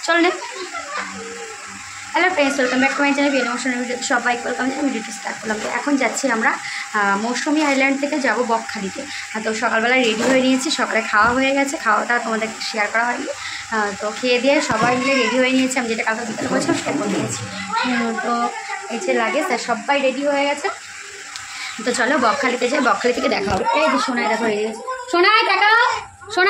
চল নে। Hello friends, welcome back to my channel emotional ভিডিওতে সবাইকে ওয়েলকাম। ভিডিওটি স্টার্ট করলাম। তো এখন যাচ্ছি আমরা মৌসুমী আইল্যান্ড থেকে যাব বকখালিতে। তো সকালবেলা রেডি হয়ে নিয়েছি, সকালে খাওয়া হয়ে গেছে, খাওয়াটা তোমাদের শেয়ার করা হয়নি। তো খেয়ে দিয়ে সবাই মিলে রেডি হয়ে নিয়েছি, আমি যেটা কালকে বিকেলে বলছিলাম সেটা করে নিয়েছি। তো এই যে লাগে স্যার সবাই রেডি হয়ে গেছে। তো চলো বকখালিতে যাই, বকখালি থেকে দেখা হবে। এই যে সোনাই দেখো রেডি গেছে, সোনাই দেখা সোনাই।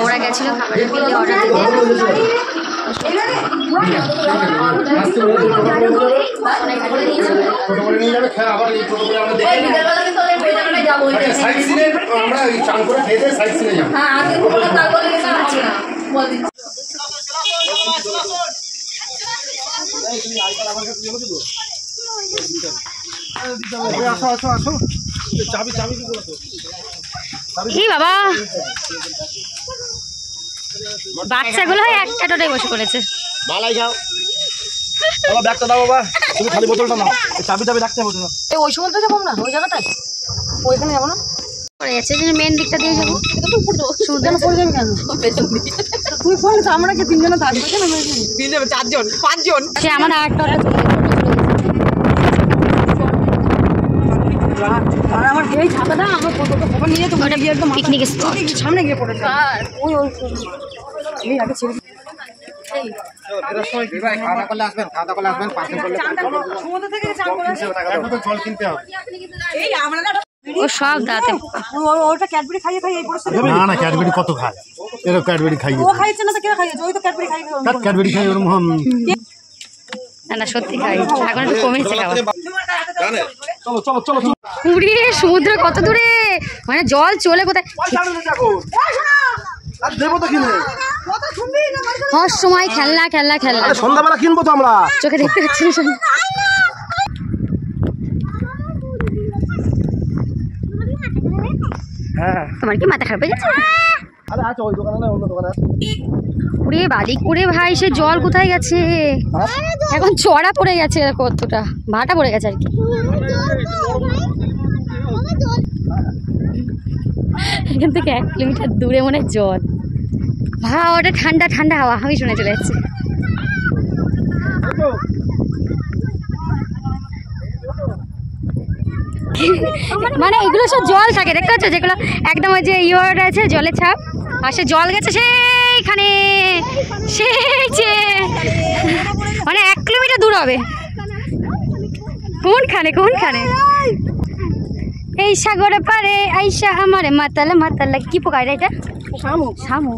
ওরা গেছিল খাবারের বিলে অর্ডার দিতে। কি বাবা বাচ্চাগুলো একটা টোটাই বসে পড়েছে। মালাই খাও বাবা, ব্যাগটা দাও বাবা, তুমি খালি বোতলটা নাও, এই চাবি রাখতে হবে না। এই ওই সময় তো যাবো না, ওই জায়গাটায় ওইখানে যাবো না, পড়ে যাচ্ছে যে মেন দিকটা দিয়ে যাবো। সমুদ্রে পড়ে যাবে কেন? তুই পড়লে তো আমরা কি তিনজনে থাকবো কেন? তিন যাবে, চারজন পাঁচজন, সে আমার আটটা আর আমার এই ছাতাটা আমার ফটো নিয়ে তো মানে গিয়ে একদম পিকনিক স্পট সামনে গিয়ে পড়েছে। ওই ওই এই আগে ছেড়ে ও সব দাঁতে ওটা ক্যাডবেরি খাইয়ে খাইয়ে এই পরিস্থিতি। না না, ক্যাডবেরি কত খায়, এরকম ক্যাডবেরি খাইয়ে ও খাইছে না তো কে খাইয়েছে? ওই তো ক্যাডবেরি খাইয়ে ক্যাডবেরি খাইয়ে ওরকম। না না সত্যি খাই, এখন একটু কমেছে খাওয়া। চলো চলো চলো চলো, পুরী সমুদ্র কত দূরে, মানে জল চলে কোথায়। হর সময় খেলনা খেলনা খেলনা, সন্ধ্যাবেলা কিনবো তো আমরা, চোখে দেখতে পাচ্ছি না। হ্যাঁ তোমার কি মাথা খারাপ হয়ে গেছে? আরে আছে ওই দোকানে না অন্য দোকানে। পুরে বালি করে ভাই, সে জল কোথায় গেছে? এখন চড়া পড়ে গেছে, কতটা ভাটা পড়ে গেছে আর কি। এখান থেকে 1 কিলোমিটার দূরে মনে জল, ভাই ওটা ঠান্ডা ঠান্ডা হাওয়া, আমি শুনে চলে যাচ্ছি। মানে এগুলো সব জল থাকে, দেখতে পাচ্ছ যেগুলো একদম ওই যে ইয়ে আছে জলের ছাপ, আর সে জল গেছে সেইখানে, সেই মানে 1 কিলোমিটার দূর হবে। কোনখানে কোনখানে? এই সাগরে পারে আইসা আমার মাতাল মাতাল। কি পোকা রে এটা? শামু। শামু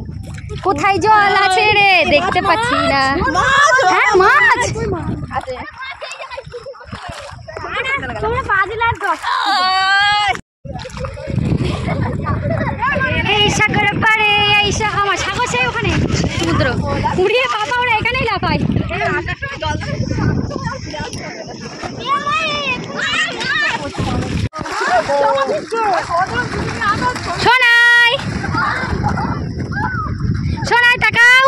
কোথায় জল আছে রে, দেখতে পাচ্ছি না। হ্যাঁ মাছ, এই সাগরে পারে আইসা আমার, সাগর সেই ওখানে সমুদ্র। উড়িয়ে বাবা ওরা এখানেই লাফায়। সোনাই সোনাই তাকাও,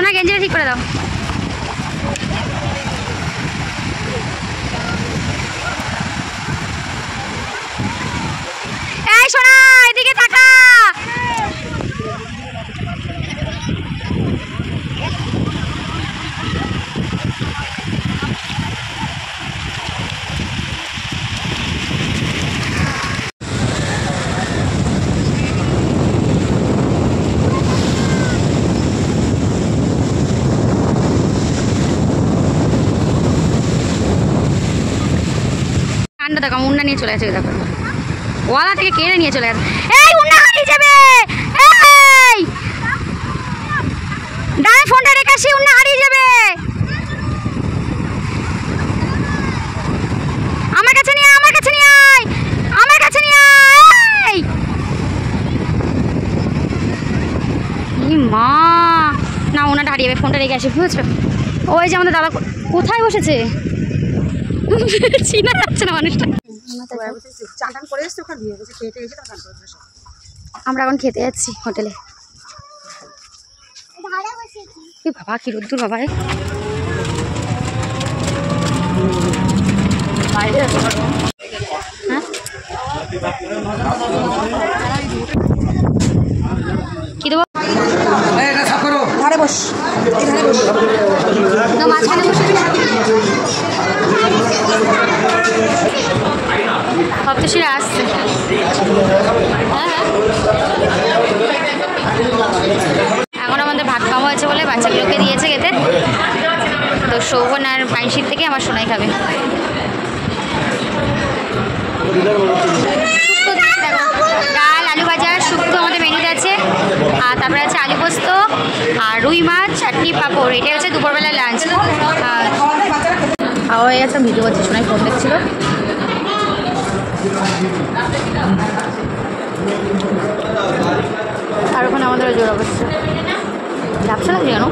সোনা গেঞ্জিটা ঠিক করে দাও। এই সোনা এদিকে তাকা। কান্ড দেখো মুন্ডা নিয়ে চলে গেছে দেখো, ওয়ালা থেকে কেড়ে নিয়ে চলে গেছে। এই মুন্ডা হারিয়ে যাবে, এই দাঁড়ায় ফোনটা রেখে আসি, মুন্ডা হারিয়ে যাবে। আমার কাছে নিয়ে আয়, আমার কাছে নিয়ে আয়, আমার কাছে নিয়ে আয়। এই মা না, ওনাটা হারিয়ে যাবে, ফোনটা রেখে আসি বুঝছো। ওই যে আমাদের দাদা কোথায় বসেছে চিনা যাচ্ছে না মানুষটা। আমরা এখন খেতে যাচ্ছি হোটেলে। বাবা কি রোদ্দুর বাবা, কি দেবো? ধারে বস, মাঝখানে বসে সপ্তশীরা আসছে। এখন আমাদের ভাত খাওয়া হয়েছে বলে বাচ্চাগুলোকে দিয়েছে খেতে। তো শোভন আর পাইনশির থেকে আমার সোনাই খাবে। ডাল আলু ভাজা শুক্তো আমাদের মেনুতে আছে, আর তারপরে আছে আলু পোস্ত আর রুই মাছ চাটনি পাঁপড়। এটাই হচ্ছে দুপুরবেলার লাঞ্চ। খাওয়া হয়ে গেছে, ভিডিও করছে, সোনাই ফোন দেখছিল। আর ওখানে আমাদের জোর অবস্থা ঝাপসা লাগছে কেন,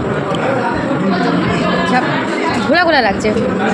ঘোরা ঘোরা লাগছে ভিডিওটা।